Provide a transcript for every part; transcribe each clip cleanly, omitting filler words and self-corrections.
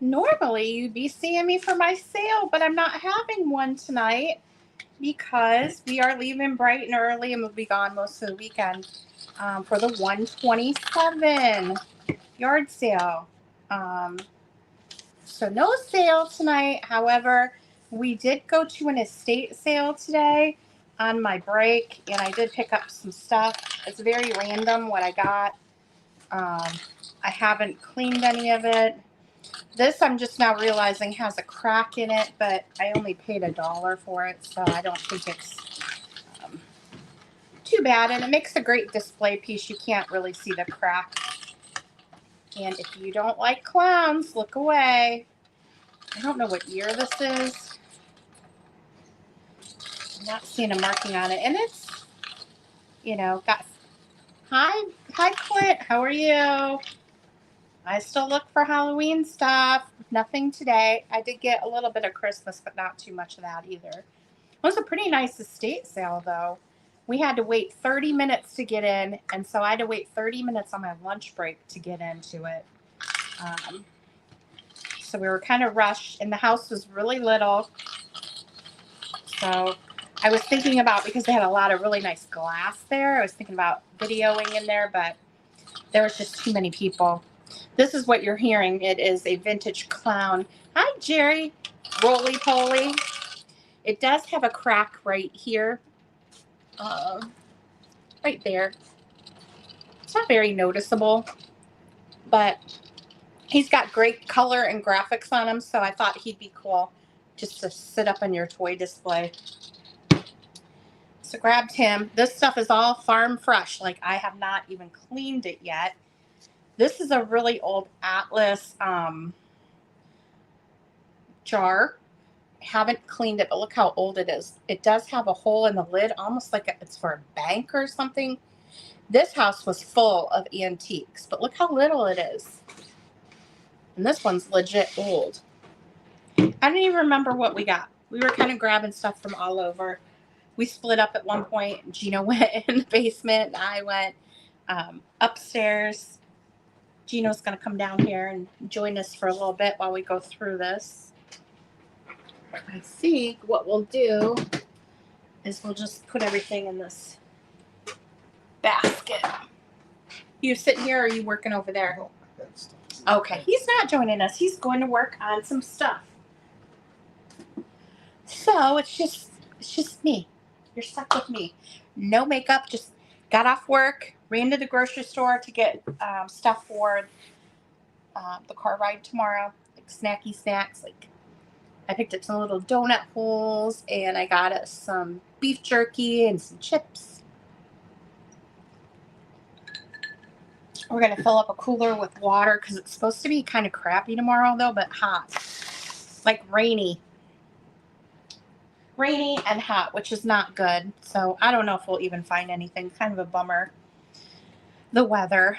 Normally you'd be seeing me for my sale, but I'm not having one tonight because we are leaving bright and early and we'll be gone most of the weekend for the 127 yard sale. So no sale tonight. However, we did go to an estate sale today on my break, and I did pick up some stuff. It's very random what I got. I haven't cleaned any of it. This I'm just now realizing has a crack in it, but I only paid $1 for it, so I don't think it's too bad. And it makes a great display piece. You can't really see the crack. And if you don't like clowns, look away. I don't know what year this is. I'm not seeing a marking on it. And it's, got... Hi, Clint. How are you? I still look for Halloween stuff. Nothing today. I did get a little bit of Christmas, but not too much of that either. It was a pretty nice estate sale, though. We had to wait 30 minutes to get in, and so I had to wait 30 minutes on my lunch break to get into it. So we were kind of rushed, and the house was really little. So I was thinking about, because they had a lot of really nice glass there, I was thinking about videoing in there, but there was just too many people. This is what you're hearing. It is a vintage clown. Hi, Jerry. Roly-poly. It does have a crack right here. Right there. It's not very noticeable, but he's got great color and graphics on him, so I thought he'd be cool just to sit up on your toy display. So grabbed him. This stuff is all farm fresh. Like, I have not even cleaned it yet. This is a really old Atlas jar. Haven't cleaned it, but look how old it is. It does have a hole in the lid, almost like it's for a bank or something. This house was full of antiques, but look how little it is. And this one's legit old. I don't even remember what we got. We were kind of grabbing stuff from all over. We split up at one point. Gino went in the basement. I went upstairs. Gino's going to come down here and join us for a little bit while we go through this. I think what we'll do is we'll just put everything in this basket. You sitting here or are you working over there? Okay, he's not joining us. He's going to work on some stuff. So it's just me. You're stuck with me. No makeup, just got off work, ran to the grocery store to get stuff for the car ride tomorrow, like snacky snacks. Like, I picked up some little donut holes, and I got us some beef jerky and some chips. We're going to fill up a cooler with water because it's supposed to be kind of crappy tomorrow, though, but hot. Like rainy. Rainy and hot, which is not good. So I don't know if we'll even find anything. Kind of a bummer. The weather.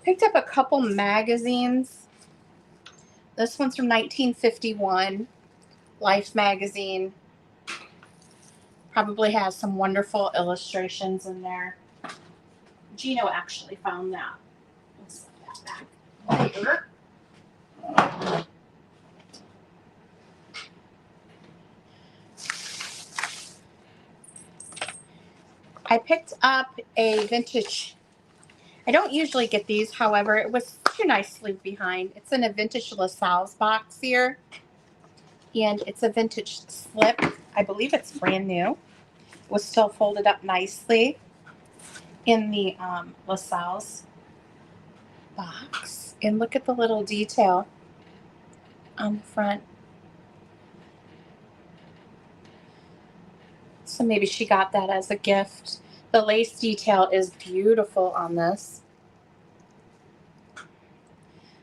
Picked up a couple magazines. This one's from 1951. Life magazine. Probably has some wonderful illustrations in there. Gino actually found that. Let's put that back later. I picked up a vintage. I don't usually get these, however, it was too nicely behind. It's in a vintage LaSalle's box here. And it's a vintage slip. I believe it's brand new. It was still folded up nicely in the LaSalle's box. And look at the little detail on the front. So maybe she got that as a gift. The lace detail is beautiful on this.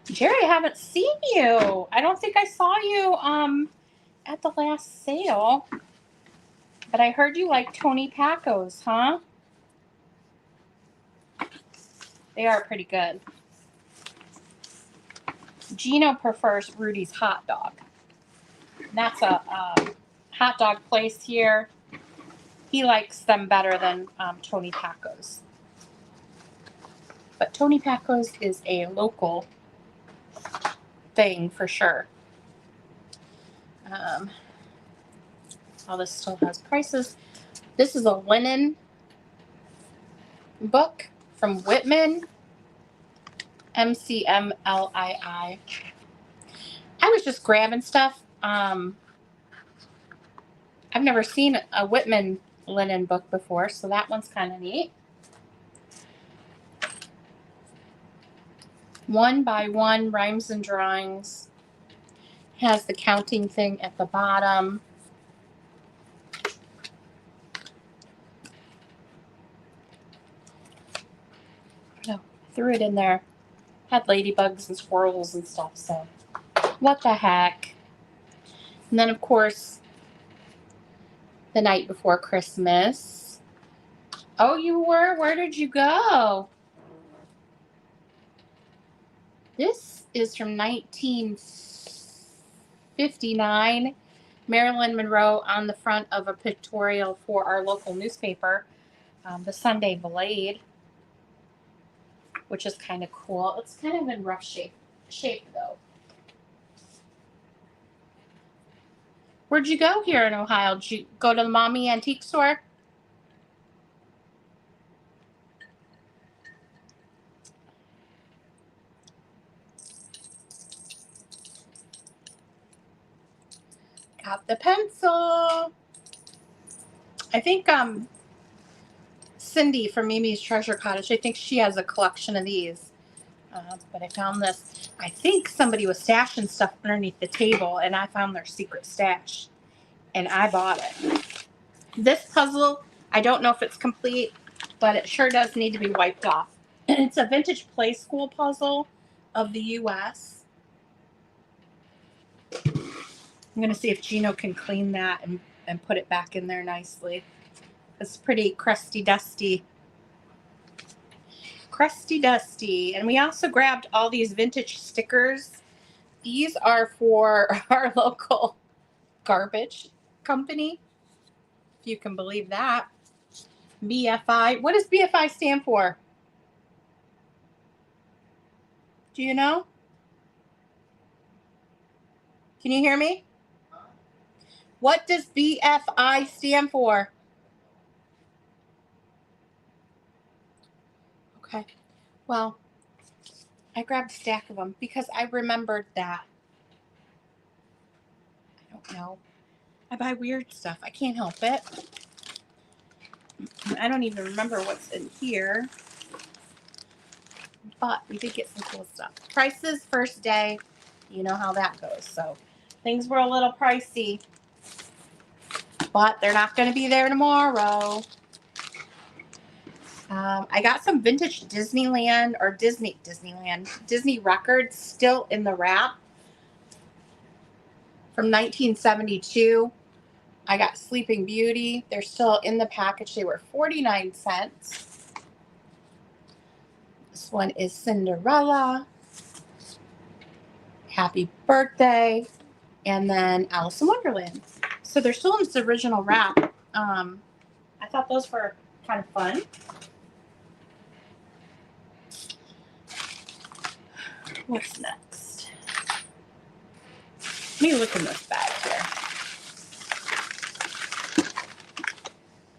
Jerry, I haven't seen you. I don't think I saw you at the last sale. But I heard you like Tony Pacos, huh? They are pretty good. Gino prefers Rudy's Hot Dog. And that's a hot dog place here. He likes them better than Tony Pacos. But Tony Pacos is a local thing for sure. All this still has prices. This is a linen book from Whitman, MCMLII. I was just grabbing stuff. I've never seen a Whitman linen book before, so that one's kind of neat. 1 by 1 rhymes and drawings. Has the counting thing at the bottom. No, threw it in there. Had ladybugs and squirrels and stuff, so what the heck. And then, of course, The Night Before Christmas. Oh, you were? Where did you go? This is from 1959. Marilyn Monroe on the front of a pictorial for our local newspaper, the Sunday Blade, which is kind of cool. It's kind of in rough shape though. Where'd you go here in Ohio? Did you go to the Mommy Antique Store? Got the pencil. I think Cindy from Mimi's Treasure Cottage, I think she has a collection of these. But I found this. I think somebody was stashing stuff underneath the table, and I found their secret stash, and I bought it. This puzzle, I don't know if it's complete, but it sure does need to be wiped off. It's a vintage play school puzzle of the U.S. I'm going to see if Gino can clean that and put it back in there nicely. It's pretty crusty dusty. Crusty dusty. And we also grabbed all these vintage stickers. These are for our local garbage company, if you can believe that. BFI. What does BFI stand for? Do you know? Can you hear me? What does BFI stand for? Okay. Well, I grabbed a stack of them because I remembered that. I don't know. I buy weird stuff. I can't help it. I don't even remember what's in here. But we did get some cool stuff. Prices first day. You know how that goes. So things were a little pricey. But they're not going to be there tomorrow. I got some vintage Disneyland or Disney records still in the wrap from 1972. I got Sleeping Beauty. They're still in the package. They were 49 cents. This one is Cinderella. Happy Birthday. And then Alice in Wonderland. So they're still in its original wrap. I thought those were kind of fun. What's next? Let me look in this bag here.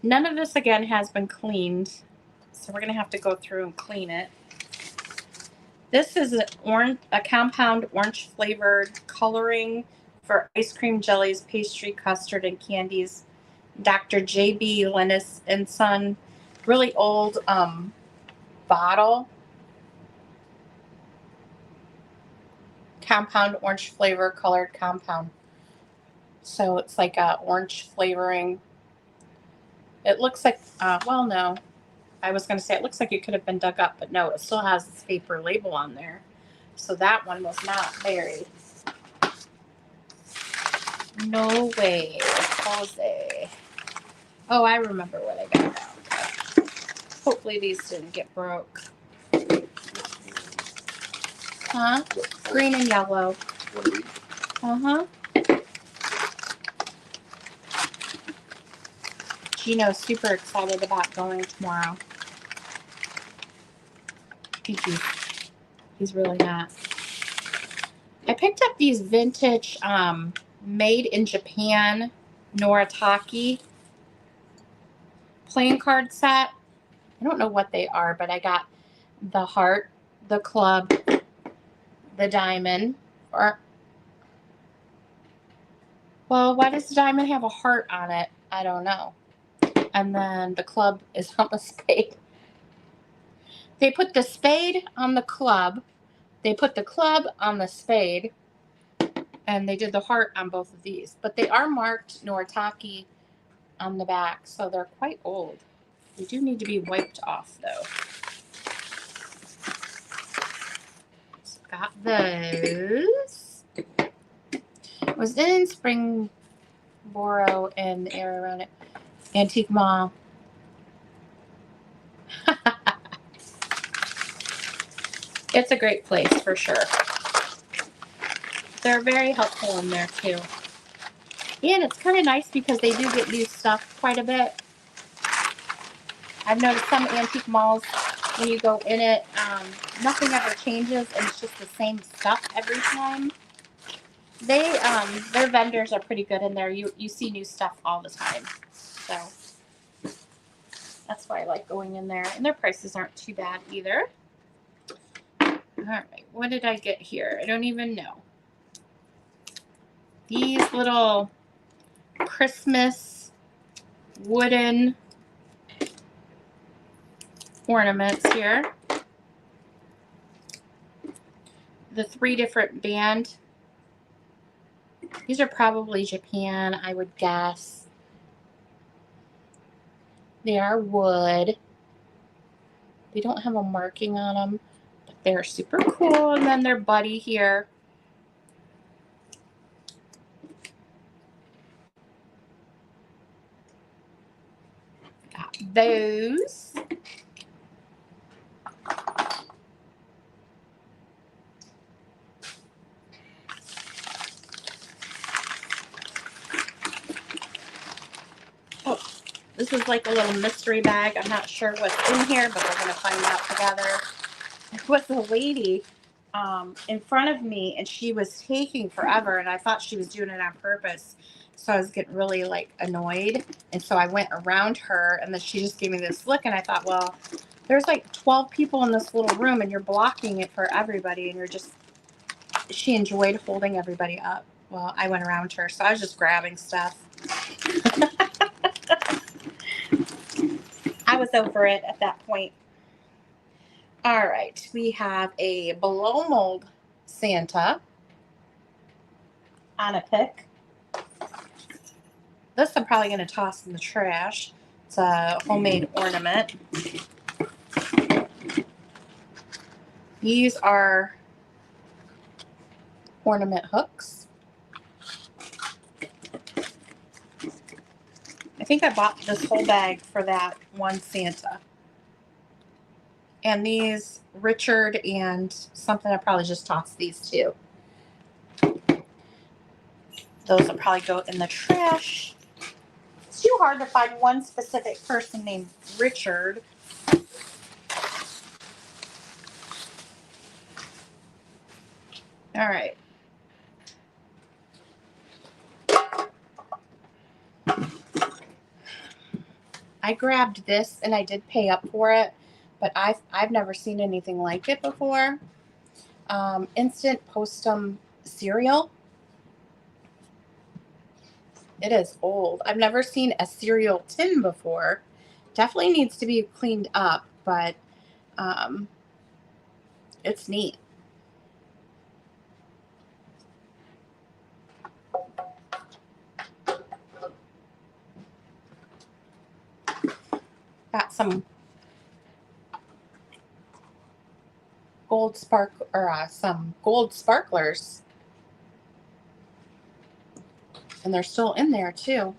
None of this, again, has been cleaned. So we're going to have to go through and clean it. This is a compound orange flavored coloring for ice cream, jellies, pastry, custard, and candies. Dr. J.B. Lennis and Son. Really old bottle. Compound orange flavor colored compound. So it's like a orange flavoring. It looks like, well, no. I was going to say it looks like it could have been dug up, but no, it still has this paper label on there. So that one was not buried. No way. Jose. Oh, I remember what I got now. Hopefully these didn't get broke. Huh? Green and yellow. Uh-huh. Gino's super excited about going tomorrow. He's really not. I picked up these vintage made in Japan Noritake playing card set. I don't know what they are, but I got the heart, the club, the diamond, or, well, why does the diamond have a heart on it? I don't know. And then the club is on the spade. They put the spade on the club. They put the club on the spade. And they did the heart on both of these. But they are marked Noritake on the back, so they're quite old. They do need to be wiped off, though. So got those. It was in Springboro and the area around it. Antique Mall. It's a great place for sure. They're very helpful in there too. And it's kind of nice because they do get used stuff quite a bit. I've noticed some antique malls, when you go in it, nothing ever changes and it's just the same stuff every time. Their vendors are pretty good in there. You see new stuff all the time. So that's why I like going in there. And their prices aren't too bad either. All right, what did I get here? I don't even know. These little Christmas wooden ornaments here. The 3 different band. These are probably Japan, I would guess. They are wood. They don't have a marking on them, but they're super cool. And then their buddy here. Got those. Oh, this is like a little mystery bag. I'm not sure what's in here, but we're going to find out together. There was a lady in front of me, and she was taking forever, and I thought she was doing it on purpose. So I was getting really like annoyed, and so I went around her, and then she just gave me this look, and I thought, well, there's like 12 people in this little room, and you're blocking it for everybody, and you're just, she enjoyed holding everybody up. Well, I went around her, so I was just grabbing stuff. I was over it at that point. All right, we have a blow mold Santa on a pick. This I'm probably going to toss in the trash. It's a homemade ornament. These are ornament hooks. I think I bought this whole bag for that one Santa. And these, Richard and something, I probably just tossed these two. Those will probably go in the trash. It's too hard to find one specific person named Richard. All right. I grabbed this and I did pay up for it, but I've never seen anything like it before. Instant Postum cereal. It is old. I've never seen a cereal tin before. Definitely needs to be cleaned up, but it's neat. Got some some gold sparklers. And they're still in there too.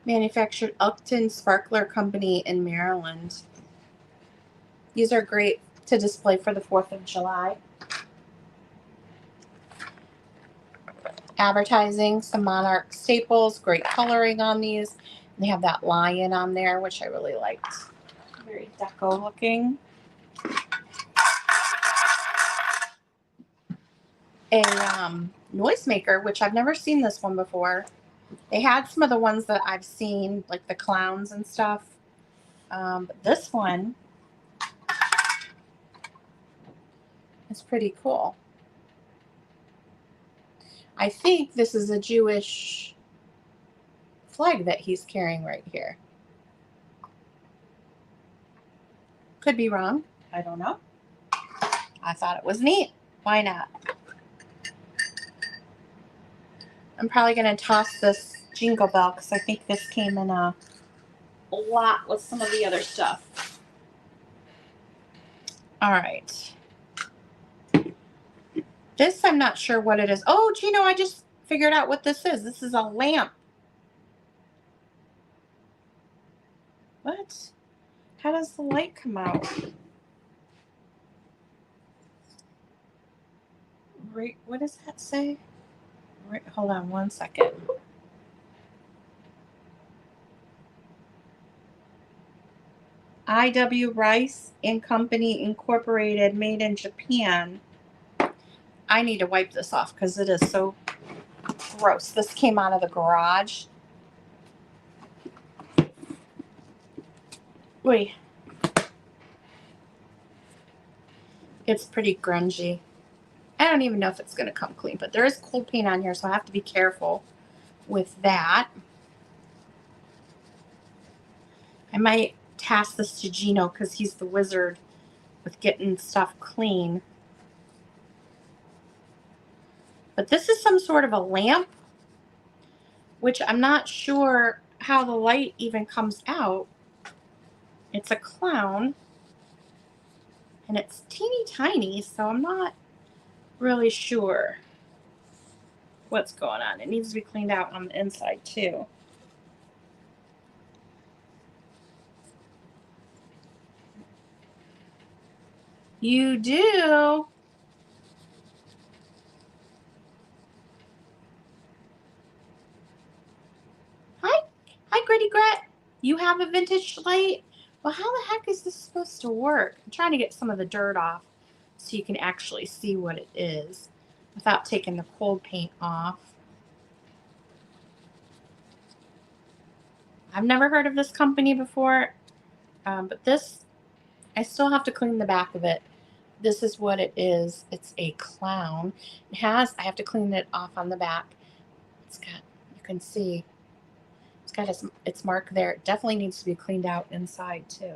Manufactured Upton Sparkler Company in Maryland. These are great to display for the 4th of July. Advertising, some Monarch staples, great coloring on these. And they have that lion on there, which I really liked. Very deco looking. a noisemaker, which I've never seen this one before. They had some of the ones that I've seen, like the clowns and stuff. But this one is pretty cool. I think this is a Jewish flag that he's carrying right here. Could be wrong. I don't know. I thought it was neat. Why not? I'm probably going to toss this jingle bell because I think this came in a lot with some of the other stuff. All right. This, I'm not sure what it is. Oh, Gino, I just figured out what this is. This is a lamp. What? How does the light come out? Right, what does that say? Right, hold on one second. IW Rice and Company Incorporated, made in Japan. I need to wipe this off because it is so gross. This came out of the garage. Wait. It's pretty grungy. I don't even know if it's going to come clean, but there is cold paint on here, so I have to be careful with that. I might task this to Gino because he's the wizard with getting stuff clean. But this is some sort of a lamp, which I'm not sure how the light even comes out. It's a clown, and it's teeny tiny, so I'm not really sure what's going on. It needs to be cleaned out on the inside too. You do? Hi, Gritty Gret. You have a vintage light? Well, how the heck is this supposed to work? I'm trying to get some of the dirt off so you can actually see what it is without taking the cold paint off. I've never heard of this company before, but this, I still have to clean the back of it. This is what it is. It's a clown. I have to clean it off on the back. It's got, you can see, it's got its mark there. It definitely needs to be cleaned out inside too.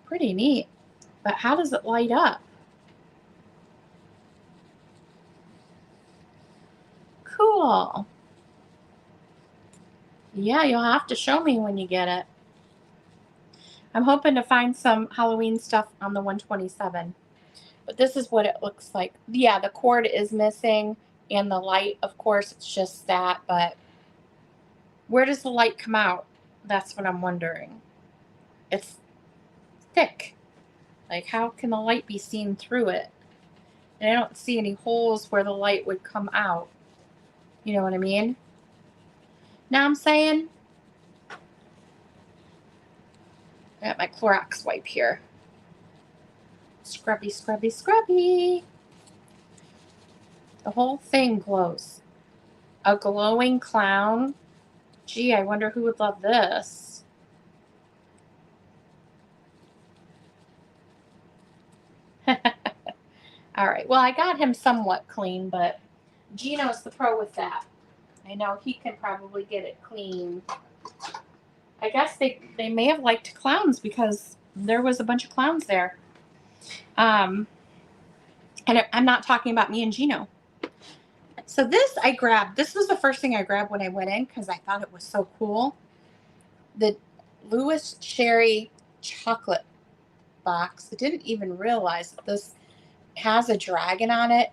Pretty neat. But how does it light up? Cool. Yeah, you'll have to show me when you get it. I'm hoping to find some Halloween stuff on the 127. But this is what it looks like. Yeah, the cord is missing and the light, of course, it's just that. But where does the light come out? That's what I'm wondering. It's thick. Like, how can the light be seen through it? And I don't see any holes where the light would come out. You know what I mean? Now I'm saying, I got my Clorox wipe here. Scrubby, scrubby, scrubby. The whole thing glows. A glowing clown. Gee, I wonder who would love this. All right. Well, I got him somewhat clean, but Gino's the pro with that. I know he can probably get it clean. I guess they may have liked clowns because there was a bunch of clowns there. And I'm not talking about me and Gino. So this I grabbed. This was the first thing I grabbed when I went in because I thought it was so cool. The Louis Sherry chocolate box. I didn't even realize that this has a dragon on it.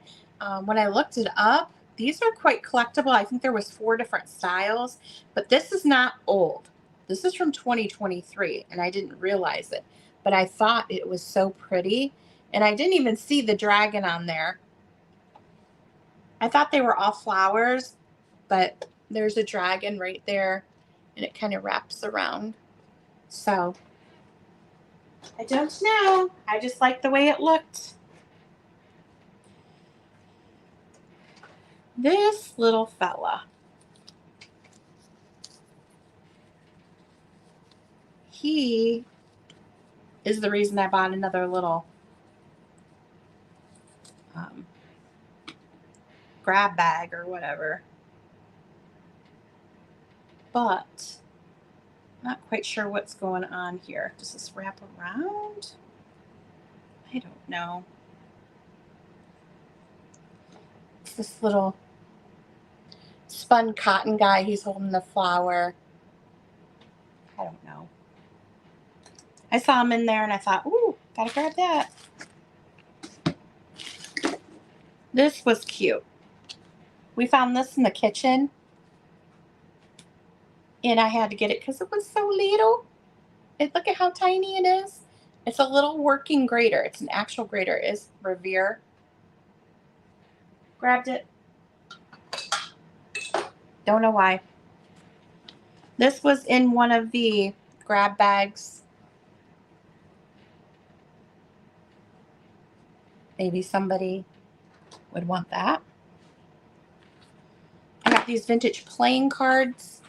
When I looked it up, these are quite collectible. I think there was 4 different styles, but this is not old. This is from 2023, and I didn't realize it, but I thought it was so pretty, and I didn't even see the dragon on there. I thought they were all flowers, but there's a dragon right there, and it kind of wraps around. So I don't know. I just like the way it looked. This little fella. He is the reason I bought another little grab bag or whatever. But I'm not quite sure what's going on here. Does this wrap around? I don't know. It's this little spun cotton guy. He's holding the flower. I don't know. I saw him in there and I thought, ooh, gotta grab that. This was cute. We found this in the kitchen. And I had to get it because it was so little. Look at how tiny it is. It's a little working grater. It's an actual grater. It's Revere. Grabbed it. Don't know why. This was in one of the grab bags. Maybe somebody would want that. I got these vintage playing cards.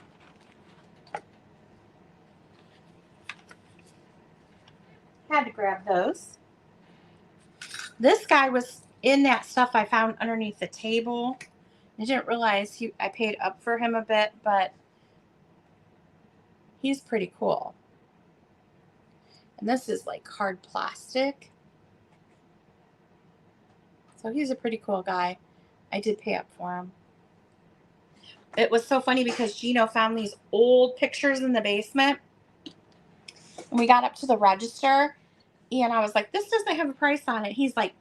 Had to grab those. This guy was in that stuff I found underneath the table. I didn't realize I paid up for him a bit, but he's pretty cool. And this is like hard plastic. So he's a pretty cool guy. I did pay up for him. It was so funny because Gino found these old pictures in the basement. And we got up to the register and I was like, this doesn't have a price on it. He's like,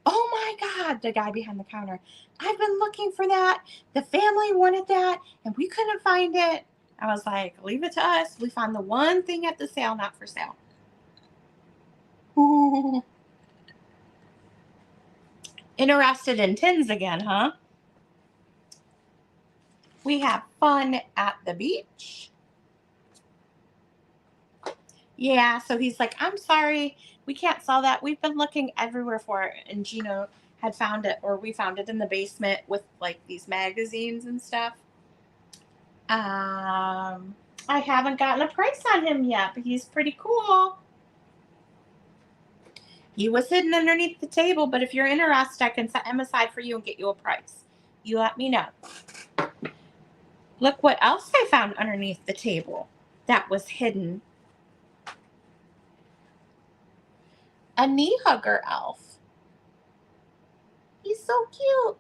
oh my God, the guy behind the counter. I've been looking for that. The family wanted that and we couldn't find it. I was like, leave it to us. We found the one thing at the sale, not for sale. Interested in tins again, huh? We have fun at the beach. Yeah, so he's like, I'm sorry, we can't sell that. We've been looking everywhere for it. And Gino had found it, or we found it in the basement with like these magazines and stuff. I haven't gotten a price on him yet, but he's pretty cool. He was hidden underneath the table, but if you're interested, I can set him aside for you and get you a price. You let me know. Look what else I found underneath the table that was hidden. A knee hugger elf. He's so cute.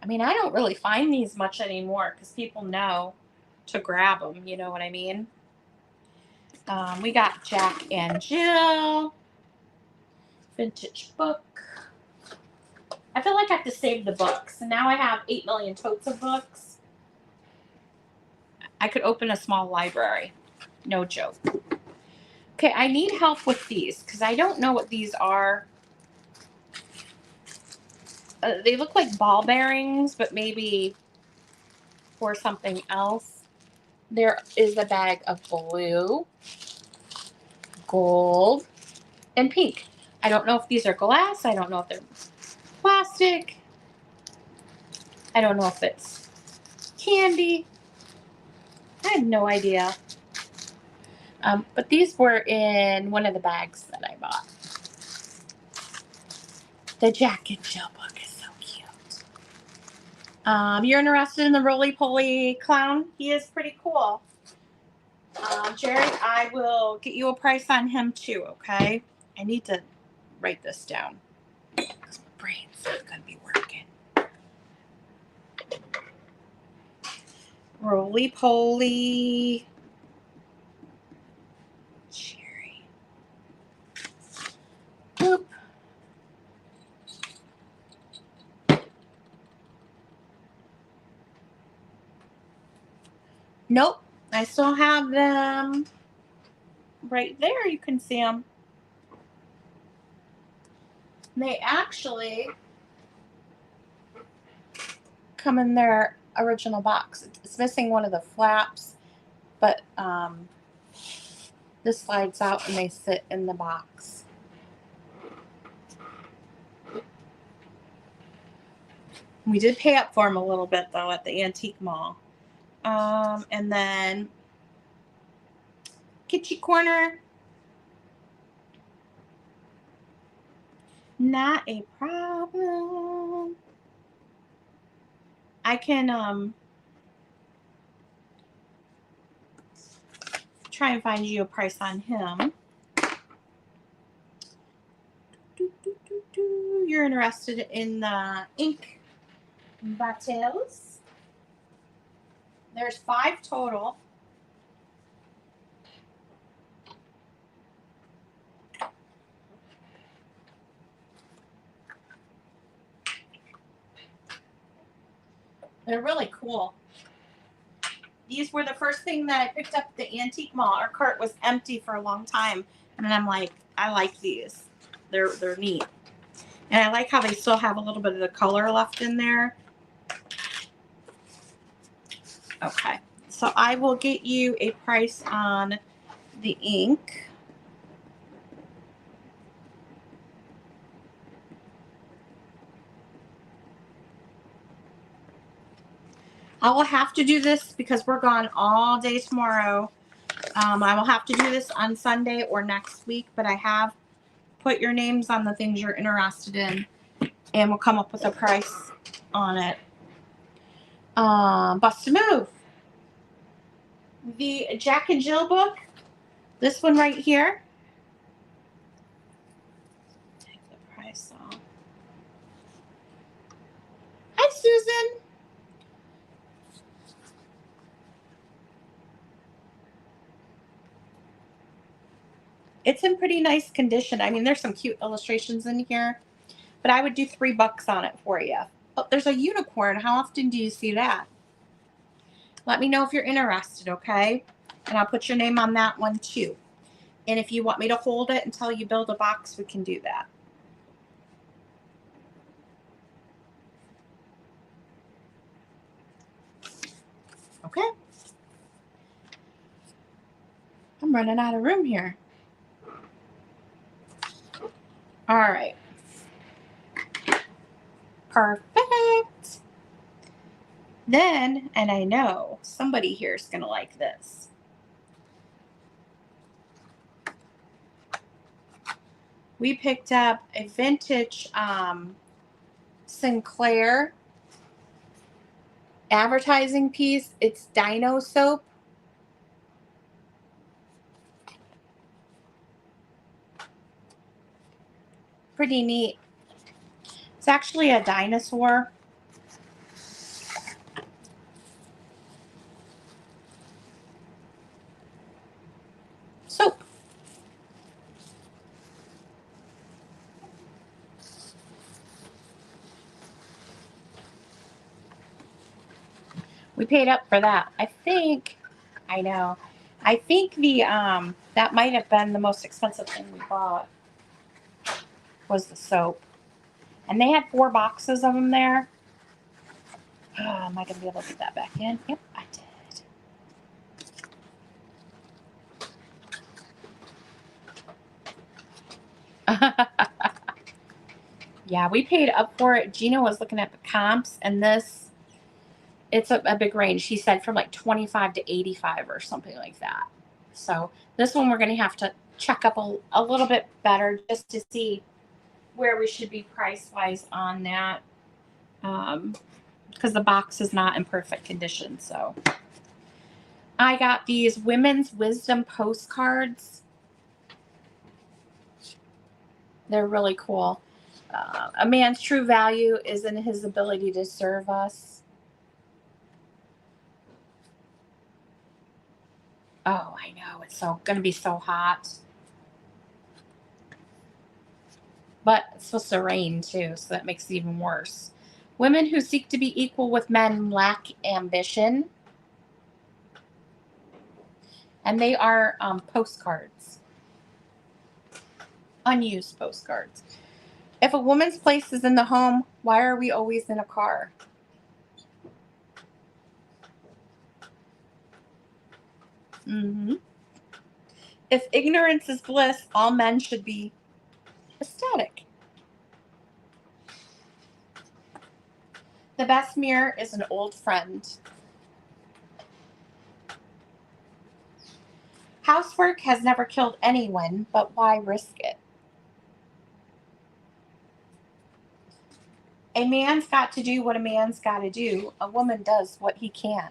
I mean, I don't really find these much anymore because people know to grab them. You know what I mean? We got Jack and Jill. Vintage book. I feel like I have to save the books. And now I have 8 million totes of books. I could open a small library. No joke. Okay, I need help with these because I don't know what these are. They look like ball bearings, but maybe for something else. There is a bag of blue, gold, and pink. I don't know if these are glass. I don't know if they're plastic. I don't know if it's candy. I have no idea. But these were in one of the bags that I bought. The Jack and Jill book is so cute. You're interested in the roly-poly clown? He is pretty cool. Jerry, I will get you a price on him too, okay? I need to write this down because my brain's not going to be working. Roly-poly. Jerry. Boop. Nope. I still have them right there. You can see them. They actually come in their original box. It's missing one of the flaps, but This slides out and they sit in the box. We did pay up for them a little bit though at the antique mall. And then kitchen corner. Not a problem. I can try and find you a price on him. You're interested in the ink bottles. There's 5 total. They're really cool. These were the first thing that I picked up at the antique mall. Our cart was empty for a long time. And I'm like, I like these. They're neat. And I like how they still have a little bit of the color left in there. Okay. So I will get you a price on the ink. I will have to do this because we're gone all day tomorrow. I will have to do this on Sunday or next week, but I have put your names on the things you're interested in, and we'll come up with a price on it. Bust a move. The Jack and Jill book, this one right here. Take the price off. Hi, Susan. It's in pretty nice condition. I mean, there's some cute illustrations in here, but I would do $3 on it for you. Oh, there's a unicorn. How often do you see that? Let me know if you're interested, okay? And I'll put your name on that one too. And if you want me to hold it until you build a box, we can do that. Okay. I'm running out of room here. All right. Perfect. Then, and I know somebody here is going to like this. We picked up a vintage Sinclair advertising piece. It's Dino soap. Pretty neat. It's actually a dinosaur. Soap. We paid up for that. I think, I know. I think the that might have been the most expensive thing we bought was the soap. And they had 4 boxes of them there. Oh, am I going to be able to get that back in? Yep, I did. Yeah, we paid up for it. Gina was looking at the comps, and this, it's a big range. She said from like 25 to 85 or something like that. So this one we're going to have to check up a little bit better just to see where we should be price-wise on that. Because the box is not in perfect condition. So I got these women's wisdom postcards. They're really cool. A man's true value is in his ability to serve us. Oh, I know. It's so going to be so hot. But it's supposed to rain too, so that makes it even worse. Women who seek to be equal with men lack ambition. And they are postcards. Unused postcards. If a woman's place is in the home, why are we always in a car? Mm-hmm. If ignorance is bliss, all men should be ecstatic. The best mirror is an old friend. Housework has never killed anyone, but why risk it? A man's got to do what a man's got to do. A woman does what he can.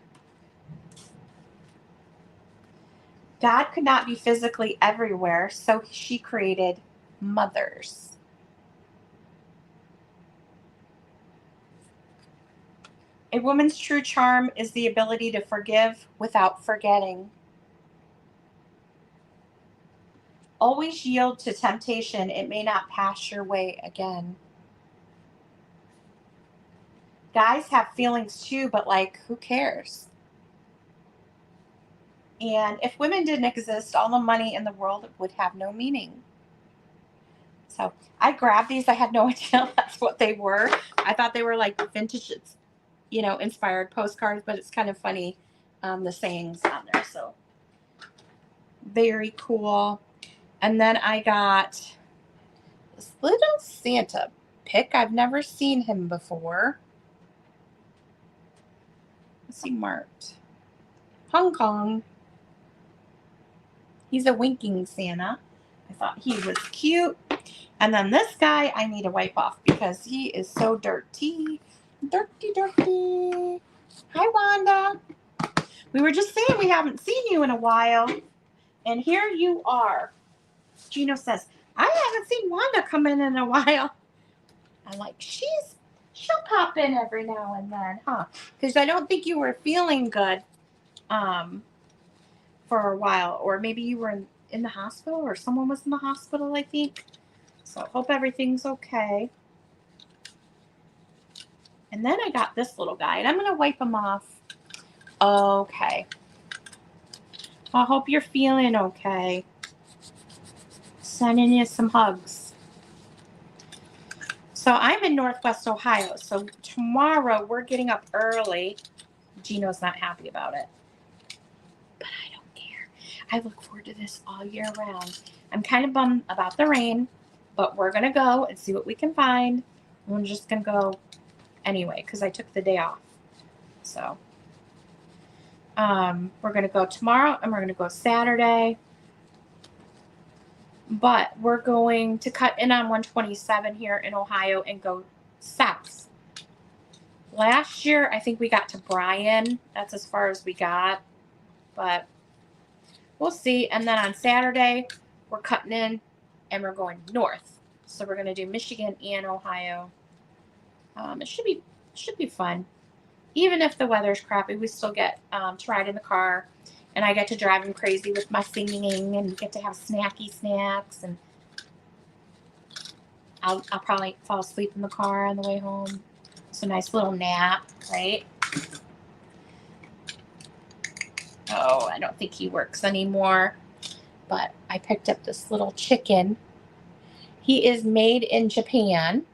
God could not be physically everywhere, so she created mothers. A woman's true charm is the ability to forgive without forgetting. Always yield to temptation. It may not pass your way again. Guys have feelings too, but like, who cares? And if women didn't exist, all the money in the world would have no meaning. So I grabbed these. I had no idea that's what they were. I thought they were like vintage, inspired postcards, but it's kind of funny, the sayings on there. So very cool. And then I got this little Santa pic. I've never seen him before. Let's see, marked Hong Kong. He's a winking Santa. I thought he was cute. And then this guy I need to wipe off because he is so dirty. Dirty, dirty. Hi, Wanda. We were just saying we haven't seen you in a while. And here you are. Gino says, I haven't seen Wanda come in a while. I'm like, she'll pop in every now and then, huh? Because I don't think you were feeling good for a while. Or maybe you were in the hospital or someone was in the hospital, I think. So I hope everything's okay. And then I got this little guy, and I'm going to wipe him off. Okay. I hope you're feeling okay. Sending you some hugs. So I'm in Northwest Ohio. So tomorrow we're getting up early. Gino's not happy about it. But I don't care. I look forward to this all year round. I'm kind of bummed about the rain, but we're going to go and see what we can find. I'm just going to go anyway because I took the day off. So we're going to go tomorrow and we're going to go Saturday. But we're going to cut in on 127 here in Ohio and go south. Last year, I think we got to Bryan. That's as far as we got. But we'll see. And then on Saturday, we're cutting in and we're going north. So we're going to do Michigan and Ohio. It should be fun. Even if the weather's crappy, we still get to ride in the car. And I get to drive him crazy with my singing and get to have snacky snacks. And I'll probably fall asleep in the car on the way home. It's a nice little nap, right? Oh, I don't think he works anymore. But I picked up this little chicken. He is made in Japan.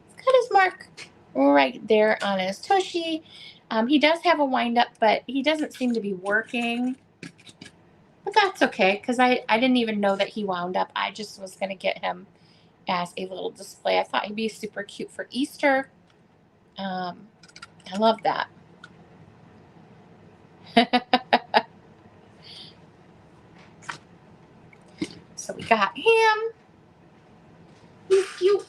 He's got his mark right there on his tushy. He does have a wind up, but he doesn't seem to be working. But that's okay, because I didn't even know that he wound up. I just was going to get him as a little display. I thought he'd be super cute for Easter. I love that. So we got him. He's cute.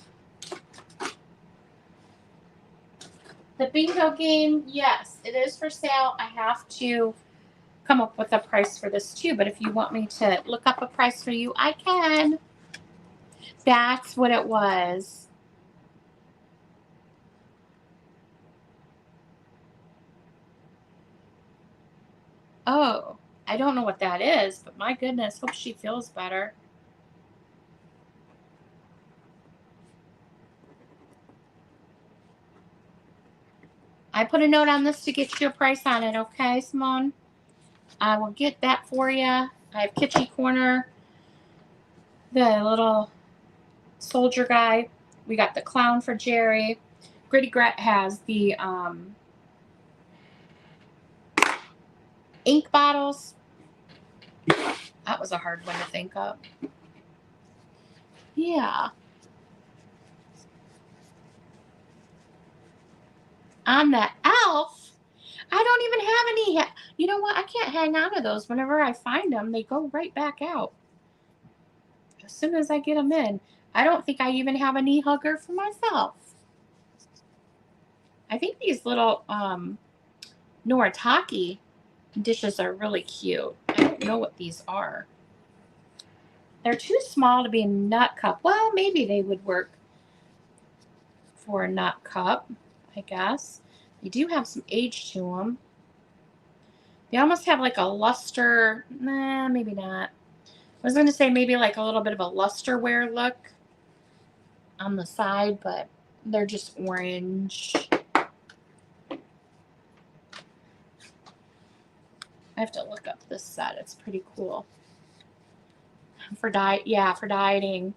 The bingo game, yes, it is for sale. I have to come up with a price for this too, but if you want me to look up a price for you, I can. That's what it was. Oh, I don't know what that is, but my goodness, hope she feels better. I put a note on this to get you a price on it, okay, Simone? I will get that for you. I have Kitschy Corner, the little soldier guy. We got the clown for Jerry. Gritty Gret has the ink bottles. That was a hard one to think of. Yeah. On the elf, I don't even have any. You know what? I can't hang on to those. Whenever I find them, they go right back out. As soon as I get them in. I don't think I even have a knee hugger for myself. I think these little Noritake dishes are really cute. I don't know what these are. They're too small to be a nut cup. Well, maybe they would work for a nut cup, I guess. They do have some age to them. They almost have like a luster. Nah, maybe not. I was going to say maybe like a little bit of a lusterware look on the side, but they're just orange. I have to look up this set. It's pretty cool. For dieting.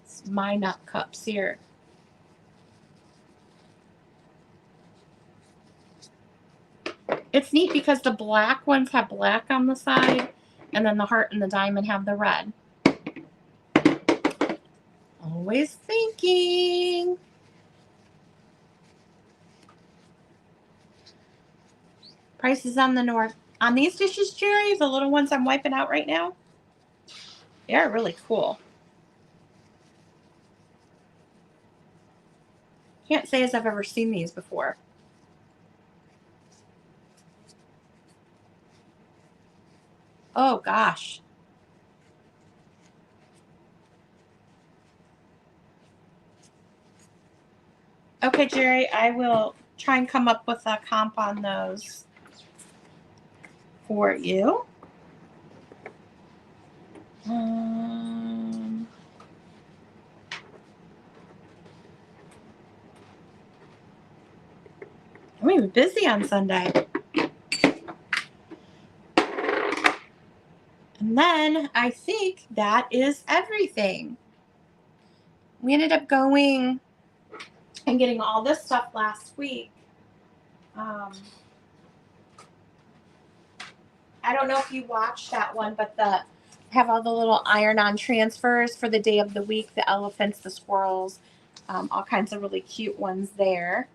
It's my nut cups here. It's neat because the black ones have black on the side, and then the heart and the diamond have the red. Always thinking. Prices on the north. On these dishes, Jerry, the little ones I'm wiping out right now, they're really cool. Can't say as I've ever seen these before. Oh, gosh. Okay, Jerry, I will try and come up with a comp on those for you. I'm even busy on Sunday. And then I think that is everything. We ended up going and getting all this stuff last week. I don't know if you watched that one, but have all the little iron-on transfers for the day of the week, the elephants, the squirrels, all kinds of really cute ones there.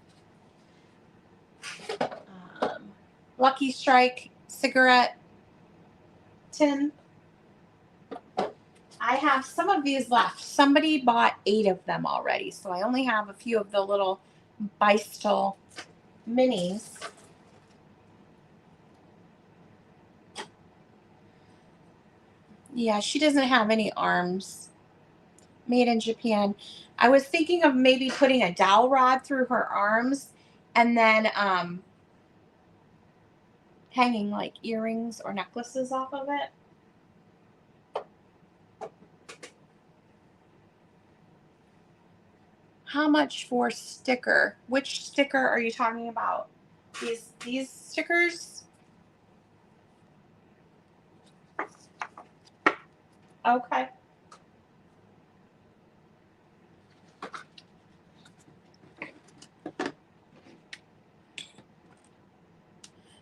Lucky Strike cigarette tin. I have some of these left. Somebody bought 8 of them already, so I only have a few of the little Beistel minis. Yeah, she doesn't have any arms. Made in Japan. I was thinking of maybe putting a dowel rod through her arms and then hanging like earrings or necklaces off of it. How much for sticker? Which sticker are you talking about? These stickers? Okay.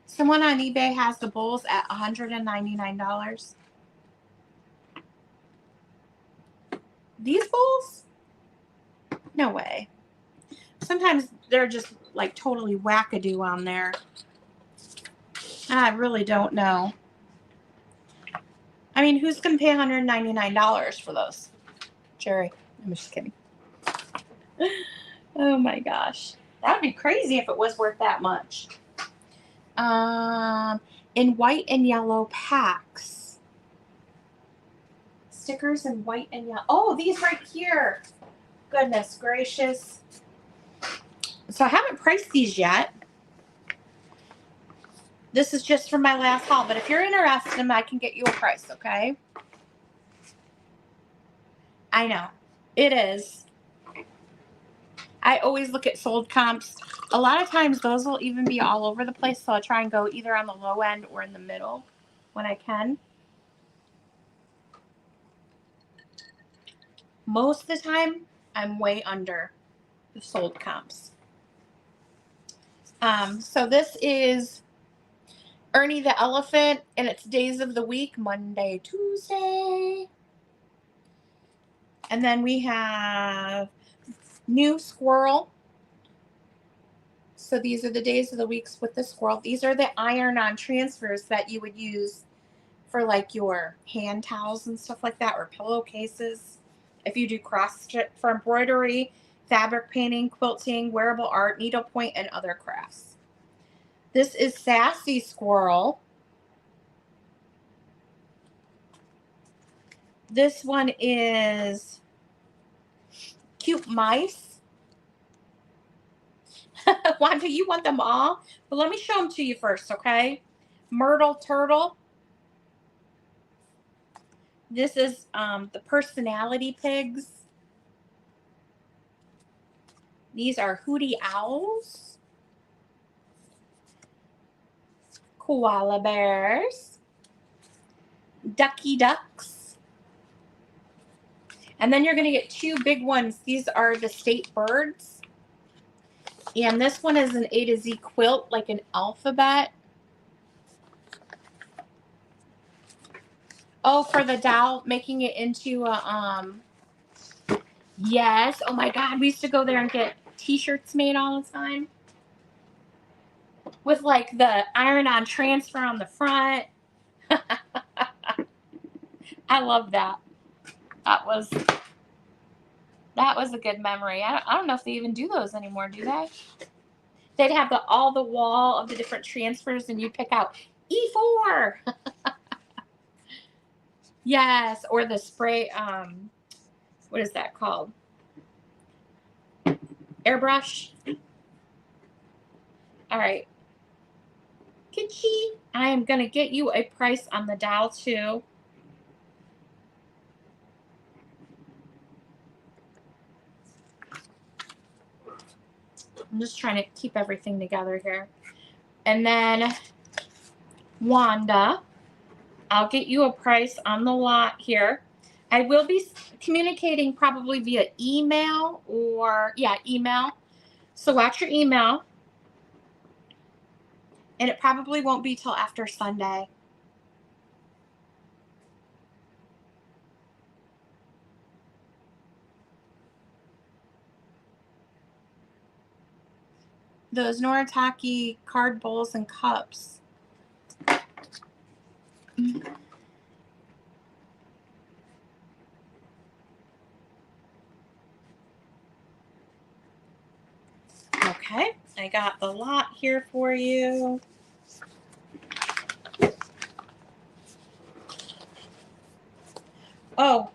Someone on eBay has the bowls at $199. These bowls? No way. Sometimes they're just like totally wackadoo on there. I really don't know. I mean, who's going to pay $199 for those? Jerry. I'm just kidding. Oh my gosh. That would be crazy if it was worth that much. In white and yellow packs. Stickers in white and yellow. Oh, these right here. Goodness gracious. So I haven't priced these yet. This is just for my last haul, but if you're interested in them, I can get you a price, okay? I know. It is. I always look at sold comps. A lot of times those will even be all over the place, so I try and go either on the low end or in the middle when I can. Most of the time, I'm way under the sold comps. So this is Ernie the elephant, and it's days of the week, Monday, Tuesday. And then we have new squirrel. So these are the days of the weeks with the squirrel. These are the iron-on transfers that you would use for like your hand towels and stuff like that, or pillowcases. If you do cross stitch for embroidery, fabric painting, quilting, wearable art, needlepoint, and other crafts. This is Sassy Squirrel. This one is Cute Mice. Wanda, you want them all? But let me show them to you first, okay? Myrtle Turtle. This is the Personality Pigs. These are Hootie Owls. Koala Bears. Ducky Ducks. And then you're going to get two big ones. These are the State Birds. And this one is an A to Z quilt, like an alphabet. Oh, for the doll, making it into a, yes. Oh my God, we used to go there and get t-shirts made all the time. With like the iron-on transfer on the front. I love that. That was a good memory. I don't know if they even do those anymore, do they? They'd have all the wall of the different transfers, and you pick out E4. Yes, or the spray. What is that called? Airbrush. All right, Kitschy. I am gonna get you a price on the doll too. I'm just trying to keep everything together here. And then Wanda, I'll get you a price on the lot here. I will be communicating probably via email or, yeah, email. So watch your email. And it probably won't be till after Sunday. Those Noritake card bowls and cups. Okay, I got the lot here for you. Oh,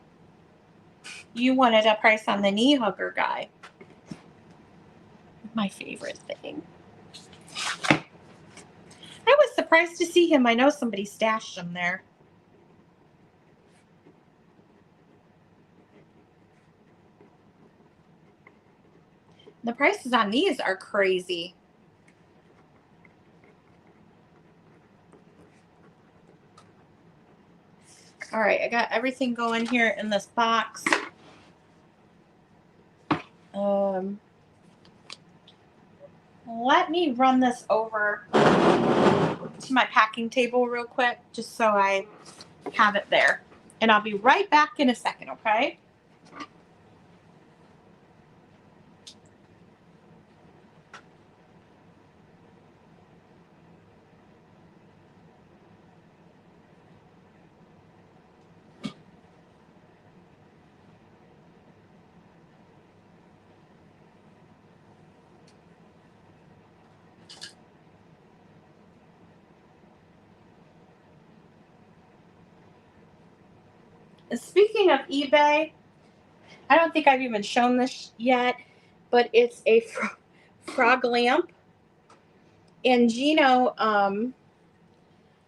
you wanted a price on the knee hugger guy. My favorite thing. I was surprised to see him. I know somebody stashed him there. The prices on these are crazy. All right, I got everything going here in this box. Let me run this over to my packing table real quick, just so I have it there. And I'll be right back in a second, okay? Speaking of eBay, I don't think I've even shown this yet, but it's a frog lamp. And Gino,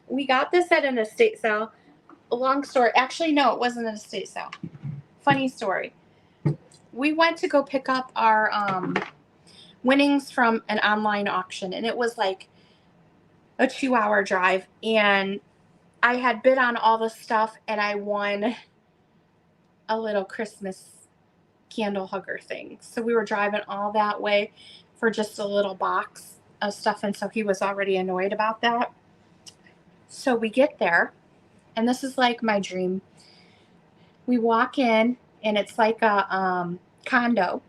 we got this at an estate sale. A long story. Actually, no, it wasn't an estate sale. Funny story. We went to go pick up our winnings from an online auction, and it was like a 2-hour drive. And I had bid on all the stuff, and I won a little Christmas candle hugger thing. So we were driving all that way for just a little box of stuff, and so he was already annoyed about that. So we get there, and this is like my dream. We walk in, and it's like a condo,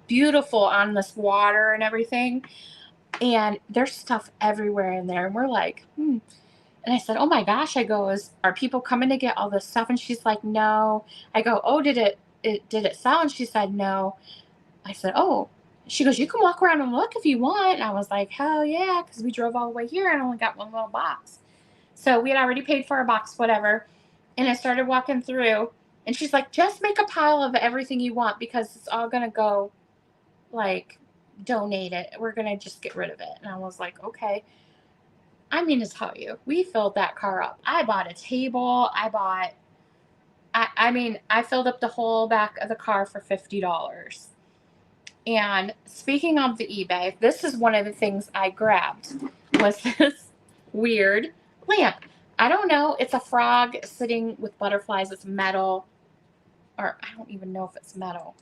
beautiful on this water and everything. And there's stuff everywhere in there. And we're like, hmm. And I said, oh my gosh, I go, are people coming to get all this stuff? And she's like, no. I go, oh, did it sell? And she said, no. I said, oh. She goes, you can walk around and look if you want. And I was like, hell yeah, because we drove all the way here and only got one little box. So we had already paid for a box, whatever. And I started walking through, and she's like, just make a pile of everything you want because it's all going to go, like, donate it. We're going to just get rid of it. And I was like, okay. I mean to tell you, we filled that car up. I bought a table. I filled up the whole back of the car for $50. And speaking of the eBay, this is one of the things I grabbed was this weird lamp. I don't know. It's a frog sitting with butterflies. It's metal. Or I don't even know if it's metal.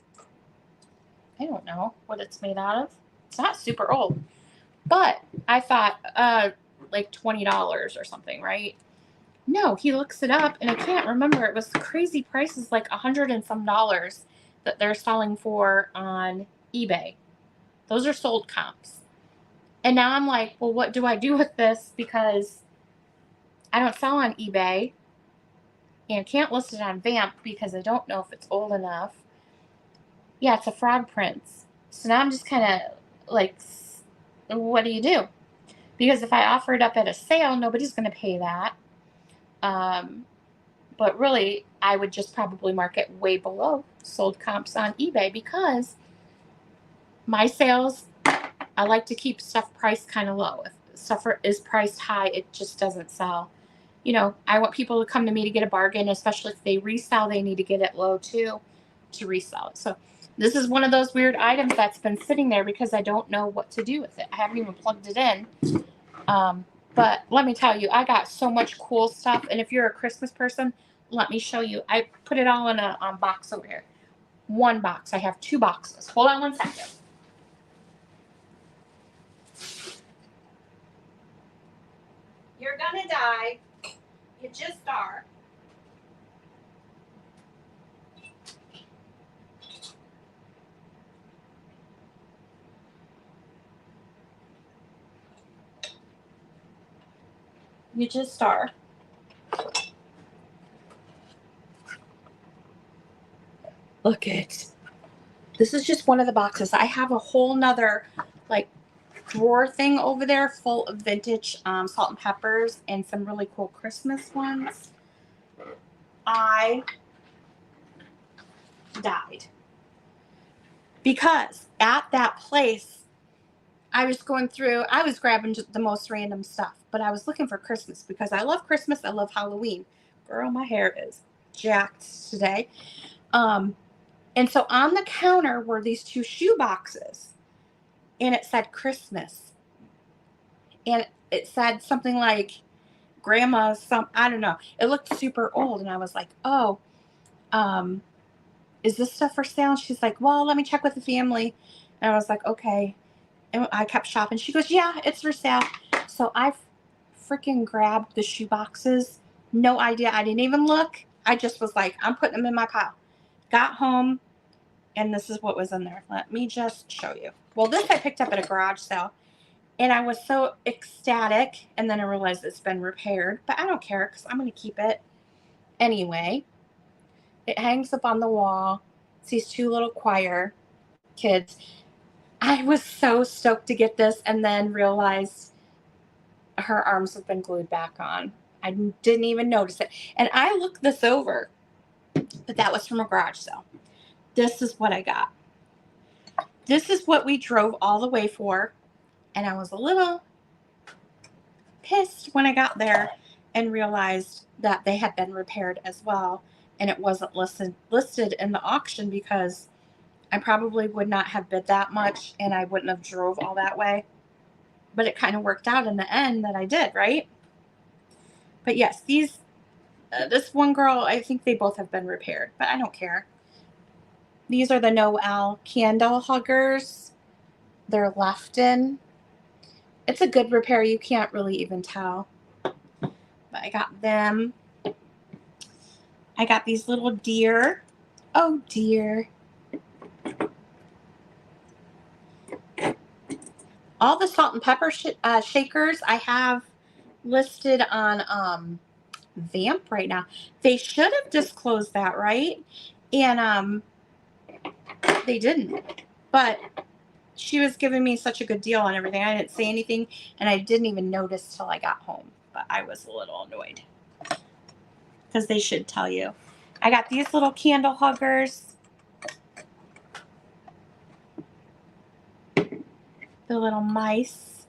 I don't know what it's made out of. It's not super old. But I thought, like $20 or something, right? No, he looks it up, and I can't remember. It was crazy prices, like $100 and some that they're selling for on eBay. Those are sold comps. And now I'm like, well, what do I do with this? Because I don't sell on eBay and can't list it on Vamp because I don't know if it's old enough. Yeah, it's a frog prince. So now I'm just kind of like, what do you do? Because if I offer it up at a sale, nobody's going to pay that. But really, I would just probably mark it way below sold comps on eBay because my sales, I like to keep stuff priced kind of low. If stuff is priced high, it just doesn't sell. You know, I want people to come to me to get a bargain, especially if they resell, they need to get it low too to resell it. So this is one of those weird items that's been sitting there because I don't know what to do with it. I haven't even plugged it in. But let me tell you, I got so much cool stuff. And if you're a Christmas person, let me show you. I put it all in a box over here. One box. I have 2 boxes. Hold on one second. You're gonna die. You just are. You just are. Look it. This is just one of the boxes. I have a whole nother like drawer thing over there full of vintage salt and peppers and some really cool Christmas ones. I died because at that place I was going through, I was grabbing just the most random stuff, but I was looking for Christmas because I love Christmas. I love Halloween. Girl, my hair is jacked today. And so on the counter were these 2 shoe boxes, and it said Christmas, and it said something like grandma's I don't know. It looked super old, and I was like, oh, is this stuff for sale? And she's like, well, let me check with the family. And I was like, okay. And I kept shopping. She goes, yeah, it's for sale. So I freaking grabbed the shoe boxes. No idea. I didn't even look. I just was like, I'm putting them in my pile. Got home, and this is what was in there. Let me just show you. Well, this I picked up at a garage sale, and I was so ecstatic, and then I realized it's been repaired, but I don't care because I'm going to keep it anyway. It hangs up on the wall. It's these 2 little choir kids. I was so stoked to get this and then realized her arms have been glued back on. I didn't even notice it. And I looked this over, but that was from a garage sale. This is what I got. This is what we drove all the way for. And I was a little pissed when I got there and realized that they had been repaired as well. And it wasn't listed in the auction because I probably would not have bid that much and I wouldn't have drove all that way. But it kind of worked out in the end that I did, right? But yes, this one girl, I think they both have been repaired, but I don't care. These are the Noel candle huggers. They're Lefton. It's a good repair. You can't really even tell. But I got them. I got these little deer. Oh dear. All the salt and pepper shakers I have listed on Vamp right now. They should have disclosed that, right? And they didn't. But she was giving me such a good deal on everything. I didn't say anything, and I didn't even notice till I got home. But I was a little annoyed because they should tell you. I got these little candle huggers. The little mice.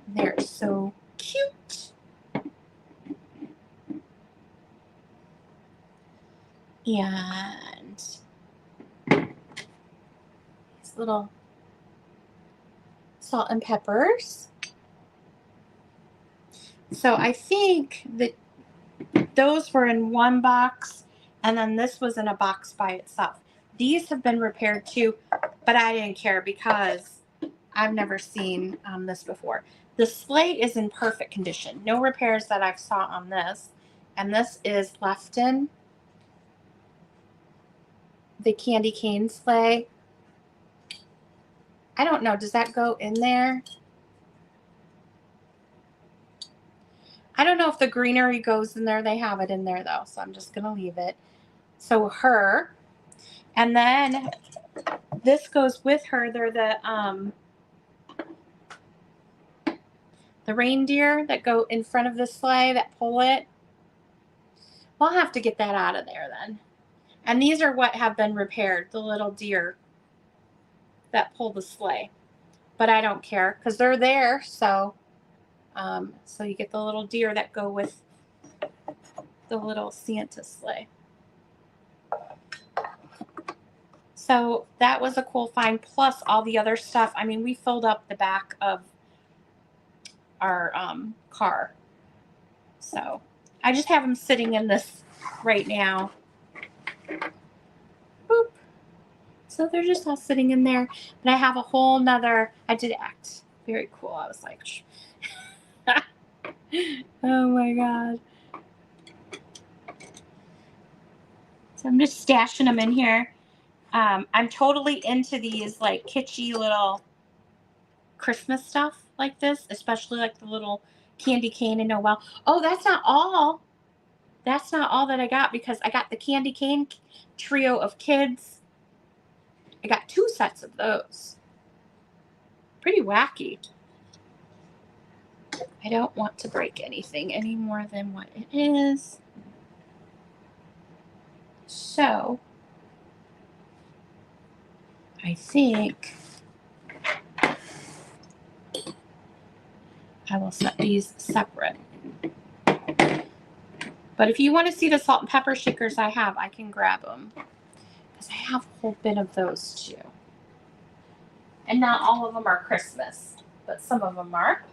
They're so cute. And these little salt and peppers. So I think that those were in one box, and then this was in a box by itself. These have been repaired too, but I didn't care because I've never seen this before. The sleigh is in perfect condition. No repairs that I've saw on this. And this is Lefton, the candy cane sleigh. I don't know. Does that go in there? I don't know if the greenery goes in there. They have it in there though, so I'm just going to leave it. So her. And then this goes with her. They're the reindeer that go in front of the sleigh that pull it. We'll have to get that out of there then. And these are what have been repaired, the little deer that pull the sleigh. But I don't care because they're there. So you get the little deer that go with the little Santa sleigh. So that was a cool find, plus all the other stuff. I mean, we filled up the back of our car. So I just have them sitting in this right now. Boop. So they're just all sitting in there. But I have a whole nother, I did act very cool. I was like, oh my God. So I'm just stashing them in here. I'm totally into these like kitschy little Christmas stuff like this, especially like the little candy cane and Noel. Oh, that's not all. That's not all that I got because I got the candy cane trio of kids. I got 2 sets of those. Pretty wacky. I don't want to break anything any more than what it is. So I think I will set these separate. But if you want to see the salt and pepper shakers I have, I can grab them. Because I have a whole bit of those too. And not all of them are Christmas, but some of them are.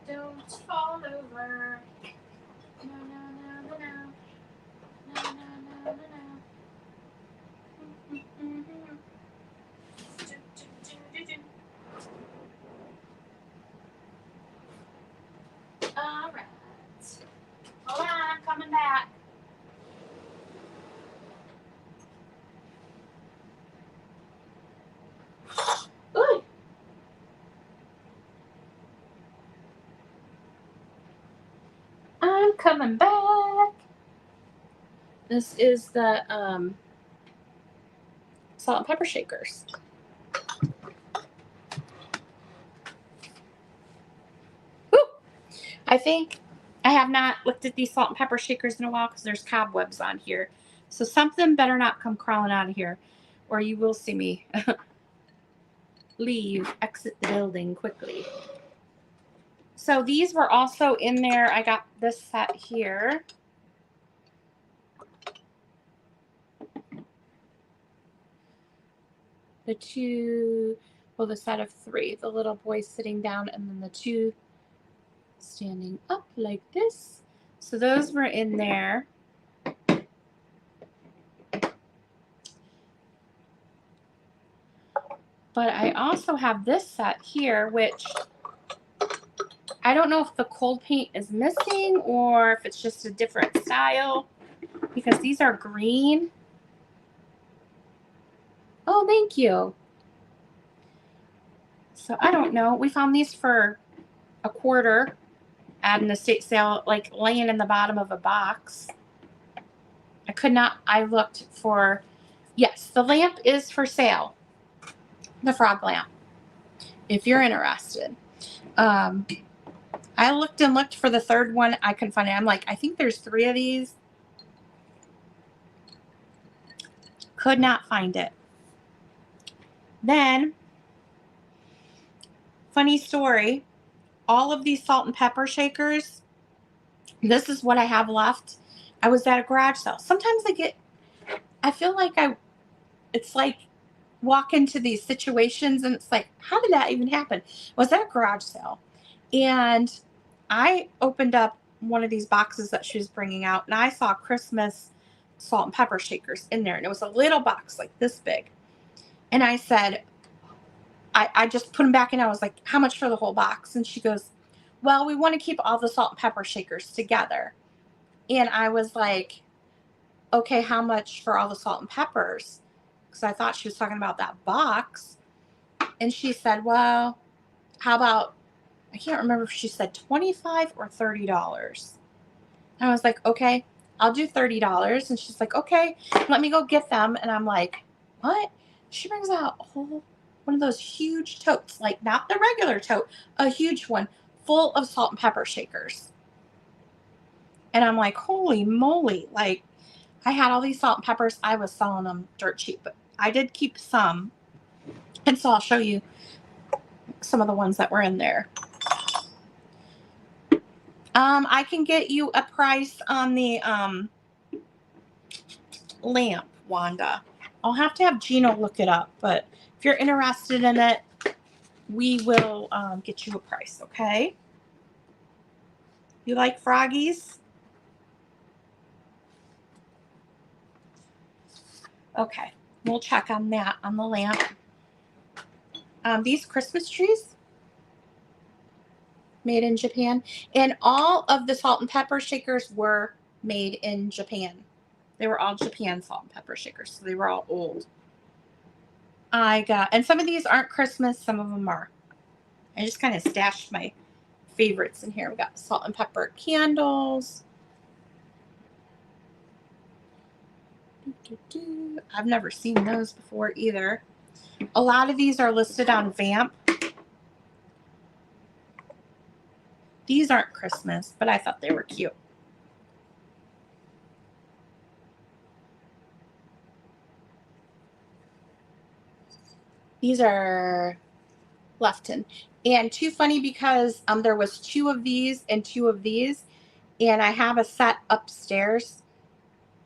Don't fall over. No, no, no, no, no. No, no, no, no, no. All right. Hold on, I'm coming back. Ooh. I'm coming back. This is the salt and pepper shakers. Woo! I think I have not looked at these salt and pepper shakers in a while because there's cobwebs on here. So something better not come crawling out of here or you will see me exit the building quickly. So these were also in there. I got this set here. The set of 3. The little boy sitting down and then the 2 standing up like this. So those were in there. But I also have this set here, which I don't know if the cold paint is missing or if it's just a different style, because these are green. Oh, thank you. So I don't know. We found these for $1 at an estate sale, like laying in the bottom of a box. I looked for, yes, the lamp is for sale. The frog lamp, if you're interested. I looked and looked for the third one. I couldn't find it. I'm like, I think there's 3 of these. Could not find it. Then, funny story, all of these salt and pepper shakers, this is what I have left. I was at a garage sale. Sometimes I feel like it's like walk into these situations and it's like, how did that even happen? I was at a garage sale and I opened up one of these boxes that she was bringing out and I saw Christmas salt and pepper shakers in there. And it was a little box like this big. And I said, I just put them back in. I was like, how much for the whole box? And she goes, well, we want to keep all the salt and pepper shakers together. And I was like, okay, how much for all the salt and peppers? Because I thought she was talking about that box. And she said, well, how about, I can't remember if she said $25 or $30. And I was like, okay, I'll do $30. And she's like, okay, let me go get them. And I'm like, what? She brings out a whole one of those huge totes, like not the regular tote, a huge one full of salt and pepper shakers. And I'm like, holy moly. Like, I had all these salt and peppers. I was selling them dirt cheap, but I did keep some. And so I'll show you some of the ones that were in there. I can get you a price on the lamp, Wanda. I'll have to have Gino look it up, but if you're interested in it, we will get you a price, okay? You like froggies? Okay, we'll check on that on the lamp. These Christmas trees, made in Japan, and all of the salt and pepper shakers were made in Japan. They were all Japan salt and pepper shakers, so they were all old. And some of these aren't Christmas, some of them are. I just kind of stashed my favorites in here. We got salt and pepper candles. I've never seen those before either. A lot of these are listed on Vamp. These aren't Christmas, but I thought they were cute. These are Lefton. And too funny because there was 2 of these and 2 of these. And I have a set upstairs.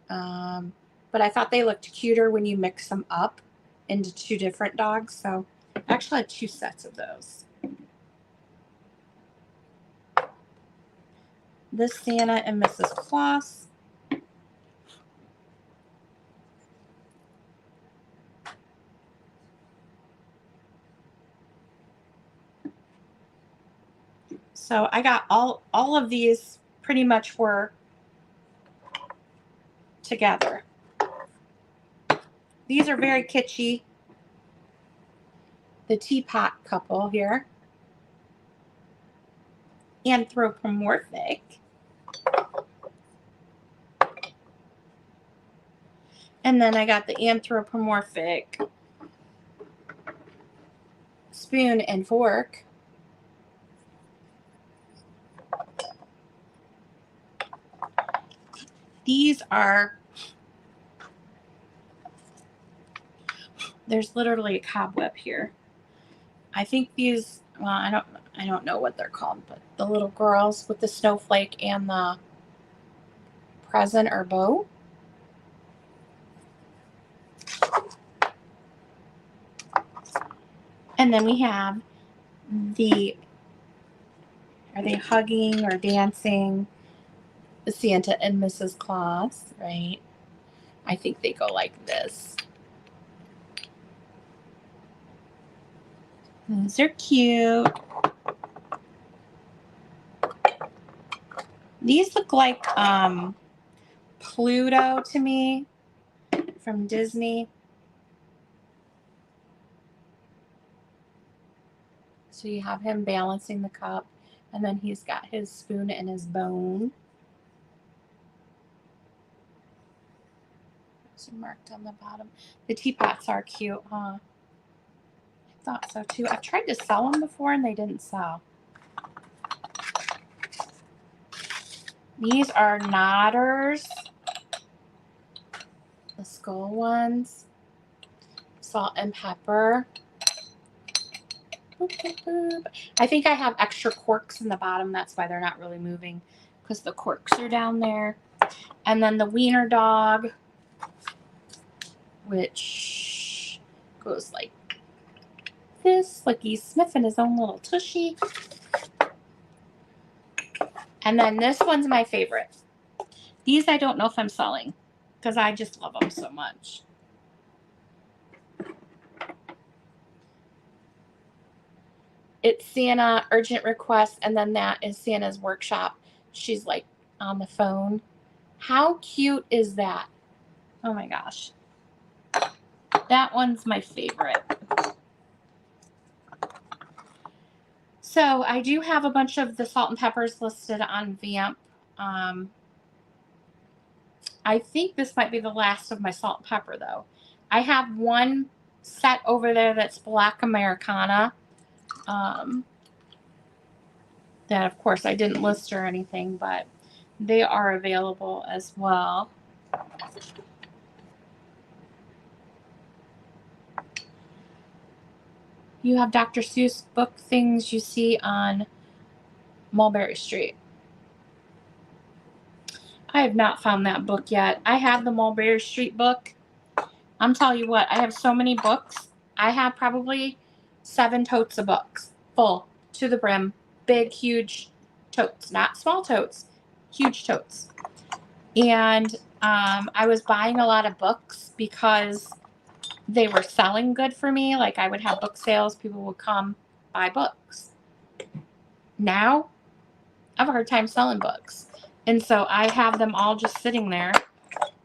But I thought they looked cuter when you mix them up into 2 different dogs. So I actually had 2 sets of those. This Santa and Mrs. Claus. So I got all of these pretty much were together. These are very kitschy. The teapot couple here. Anthropomorphic. And then I got the anthropomorphic spoon and fork. These are, there's literally a cobweb here. I think these, well, I don't know what they're called, but the little girls with the snowflake and the present or bow. And then we have are they hugging or dancing? The Santa and Mrs. Claus, right? I think they go like this. Those are cute. These look like Pluto to me from Disney. So you have him balancing the cup, and then he's got his spoon and his bone. Those are marked on the bottom. The teapots are cute, huh? I thought so too. I've tried to sell them before and they didn't sell. These are Nodders. The skull ones. Salt and pepper. Boop, boop, boop. I think I have extra corks in the bottom. That's why they're not really moving, because the corks are down there. And then the wiener dog, which goes like this, like he's sniffing his own little tushy. And then this one's my favorite. These I don't know if I'm selling, because I just love them so much. It's Santa urgent request, and then that is Santa's workshop. She's like on the phone. How cute is that? Oh my gosh. That one's my favorite. So I do have a bunch of the salt and peppers listed on Vamp. I think this might be the last of my salt and pepper though. I have one set over there that's Black Americana. That of course I didn't list or anything, but they are available as well. You have Dr. Seuss book things you see on Mulberry Street. I have not found that book yet. I have the Mulberry Street book. I'm telling you what, I have so many books. I have probably 7 totes of books, full to the brim, big, huge totes, not small totes, huge totes. And I was buying a lot of books because they were selling good for me. Like I would have book sales, people would come buy books. Now, I have a hard time selling books. And so I have them all just sitting there.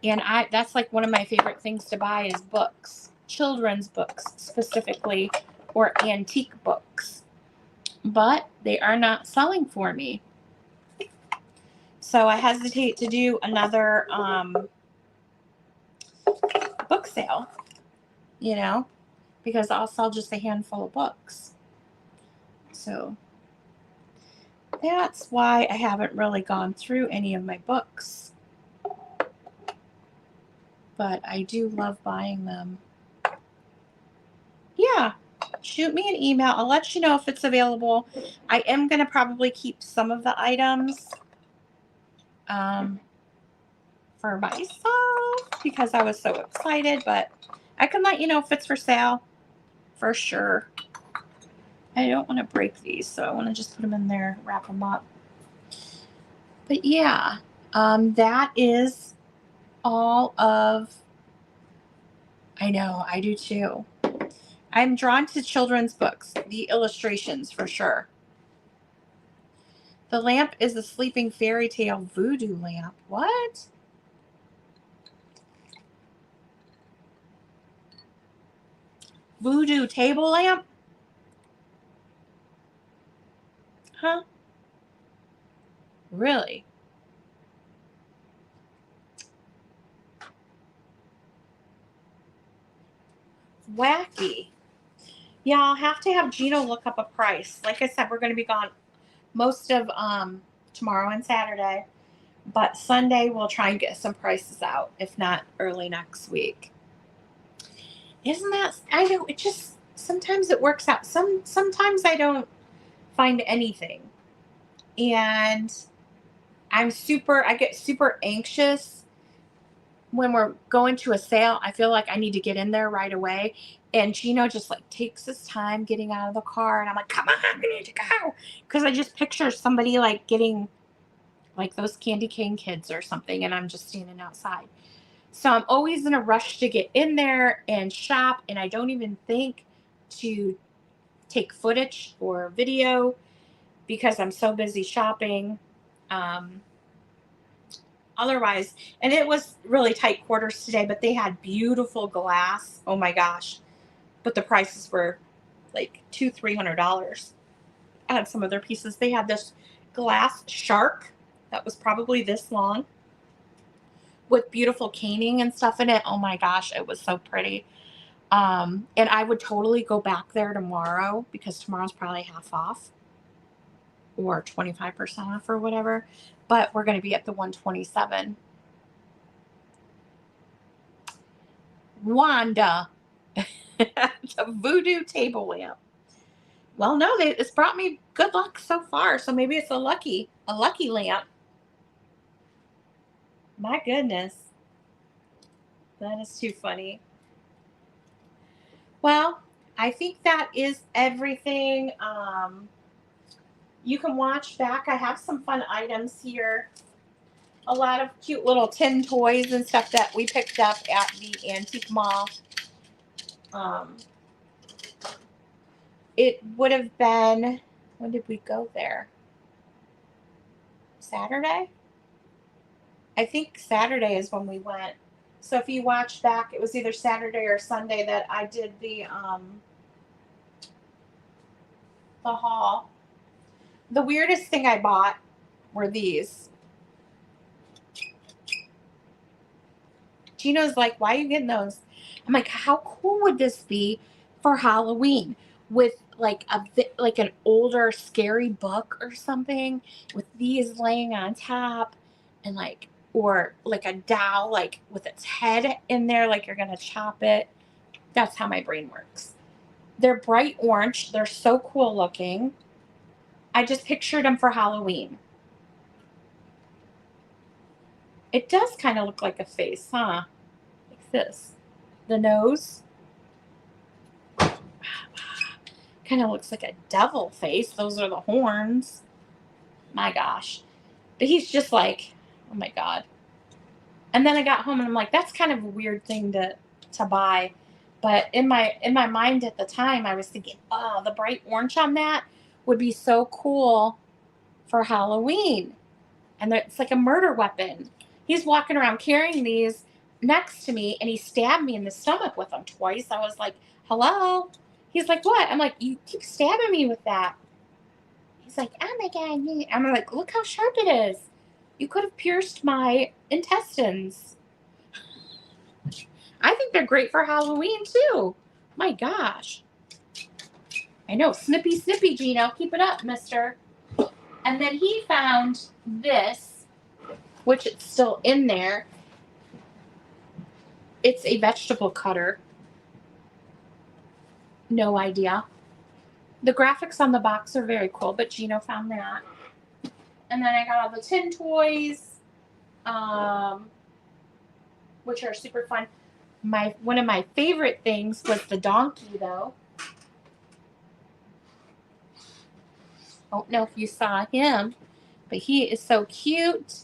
And that's like one of my favorite things to buy is books. Children's books specifically, or antique books. But they are not selling for me. So I hesitate to do another book sale, you know, because I'll sell just a handful of books. So that's why I haven't really gone through any of my books. But I do love buying them. Yeah, shoot me an email. I'll let you know if it's available. I am going to probably keep some of the items for myself because I was so excited. But I can let you know if it's for sale for sure. I don't want to break these, so I want to just put them in there, wrap them up. But yeah, that is all of, I know, I do too. I'm drawn to children's books, the illustrations for sure. The lamp is a sleeping fairy tale voodoo lamp. What? Voodoo table lamp? Huh? Really? Wacky. Yeah, I'll have to have Gino look up a price. Like I said, we're going to be gone most of tomorrow and Saturday. But Sunday, we'll try and get some prices out, if not early next week. Isn't that, I know, it just, sometimes it works out. Sometimes I don't find anything. And I get super anxious when we're going to a sale. I feel like I need to get in there right away. And Gino just like takes his time getting out of the car. And I'm like, come on, we need to go. Because I just picture somebody like getting like those candy cane kids or something. And I'm just standing outside. So I'm always in a rush to get in there and shop. And I don't even think to take footage or video because I'm so busy shopping. Otherwise, and it was really tight quarters today, but they had beautiful glass. Oh my gosh. But the prices were like $200-$300 on some of their pieces. They had this glass shark that was probably this long with beautiful caning and stuff in it. Oh my gosh, it was so pretty. And I would totally go back there tomorrow because tomorrow's probably half off or 25% off or whatever. But we're going to be at the 127. Wanda. It's a voodoo table lamp. Well, no, it's brought me good luck so far. So maybe it's a lucky lamp. My goodness. That is too funny. Well, I think that is everything. You can watch back. I have some fun items here. A lot of cute little tin toys and stuff that we picked up at the antique mall. It would have been, when did we go there? Saturday? I think Saturday is when we went. So if you watch back, it was either Saturday or Sunday that I did the haul. The weirdest thing I bought were these. Gino's like, why are you getting those? I'm like, how cool would this be for Halloween with like an older scary book or something with these laying on top and like, or like a doll like with its head in there like you're gonna chop it. That's how my brain works. They're bright orange. They're so cool looking. I just pictured them for Halloween. It does kind of look like a face, huh? Like this. The nose. Kind of looks like a devil face. Those are the horns. My gosh. But he's just like, oh my God. And then I got home and I'm like, that's kind of a weird thing to buy. But in my mind at the time, I was thinking, oh, the bright orange on that would be so cool for Halloween. And it's like a murder weapon. He's walking around carrying these next to me, and he stabbed me in the stomach with them twice. I was like, hello? He's like, what? I'm like, you keep stabbing me with that. He's like, oh my God. I'm like, look how sharp it is. You could have pierced my intestines. I think they're great for Halloween, too. My gosh. I know. Snippy, snippy, Gino. Keep it up, mister. And then he found this, which it's still in there. It's a vegetable cutter. No idea. The graphics on the box are very cool, but Gino found that. And then I got all the tin toys, which are super fun. One of my favorite things was the donkey, though. I don't know if you saw him, but he is so cute.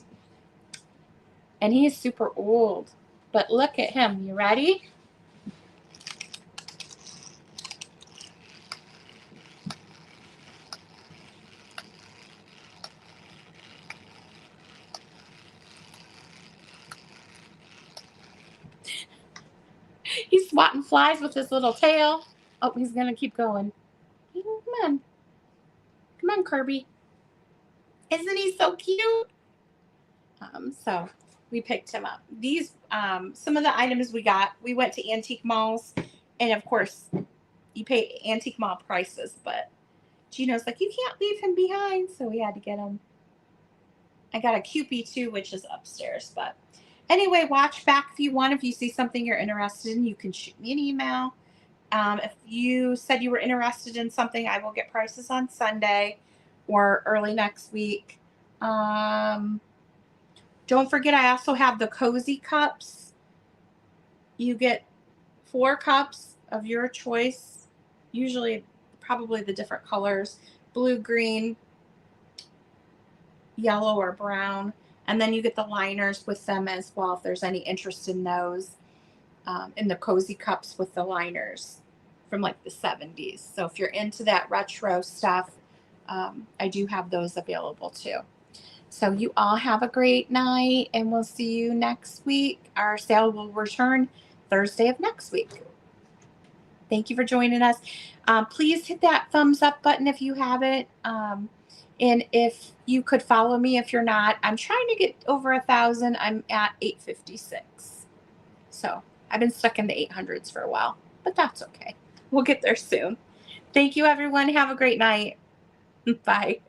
And he is super old. But look at him. You ready? He's swatting flies with his little tail. Oh, he's going to keep going. Come on. Come on, Kirby. Isn't he so cute? So we picked him up. These, some of the items we got, we went to antique malls. And, of course, you pay antique mall prices. But Gino's like, you can't leave him behind. So we had to get him. I got a Cupid, too, which is upstairs. But anyway, watch back if you want. If you see something you're interested in, you can shoot me an email. If you said you were interested in something, I will get prices on Sunday or early next week. Don't forget, I also have the cozy cups. You get 4 cups of your choice, usually probably the different colors, blue, green, yellow, or brown. And then you get the liners with them as well if there's any interest in those, in the cozy cups with the liners from like the 70s. So if you're into that retro stuff, I do have those available too. So you all have a great night, and we'll see you next week. Our sale will return Thursday of next week. Thank you for joining us. Please hit that thumbs up button if you haven't. And if you could follow me, if you're not, I'm trying to get over 1,000. I'm at 856. So I've been stuck in the 800s for a while, but that's okay. We'll get there soon. Thank you, everyone. Have a great night. Bye.